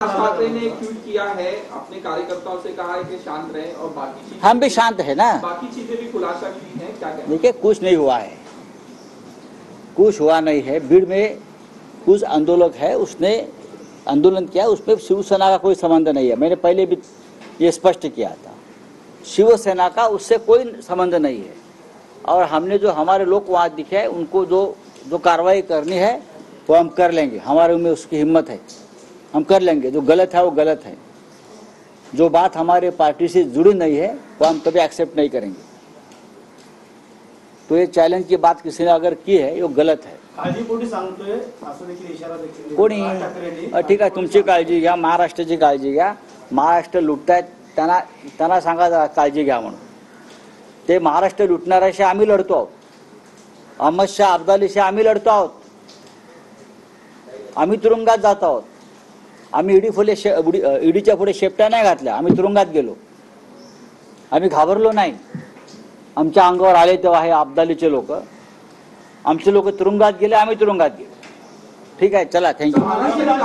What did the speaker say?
ठाकरे ने एक tweet KIA है, अपने कार्यकर्ताओं से कहा है कि शांत रहें और बाकी चीजें, हम भी शांत है ना, बाकी चीजें भी खुलासा की है, क्या कहना? देखिए कुछ नहीं हुआ है, कुछ हुआ नहीं है। भीड़ में कुछ आंदोलक है, उसने आंदोलन किया, उसमें शिवसेना का कोई संबंध नहीं है। मैंने पहले भी ये स्पष्ट किया था, शिवसेना का उससे कोई संबंध नहीं है। और हमने जो हमारे लोग वहाँ दिखे हैं, उनको जो कार्रवाई करनी है वो हम कर लेंगे। हमारे में उसकी हिम्मत है, हम कर लेंगे। जो गलत है वो गलत है, जो बात हमारे पार्टी से जुड़ी नहीं है वो हम कभी एक्सेप्ट नहीं करेंगे। तो ये चॅलेंज की बात किसी ने अगर की है वो गलत है। कोणी ठीक आहे, तुमची काळजी घ्या, महाराष्ट्राची काळजी घ्या। महाराष्ट्र लुटतायत त्यांना सांगा काळजी घ्या म्हणून। ते महाराष्ट्र लुटणाऱ्याशी आम्ही लढतो आहोत, अहमद शाह अब्दालीशी आम्ही लढतो आहोत, आम्ही तुरुंगात जात आहोत। आम्ही ईडीच्या पुढे शेपट्या नाही घातल्या, आम्ही तुरुंगात गेलो, आम्ही घाबरलो नाही। आमच्या अंगावर आले तेव्हा हे अब्दालीचे लोक, आमचे लोक तुरुंगात गेले, आम्ही तुरुंगात गेलो। ठीक आहे, चला, थँक्यू।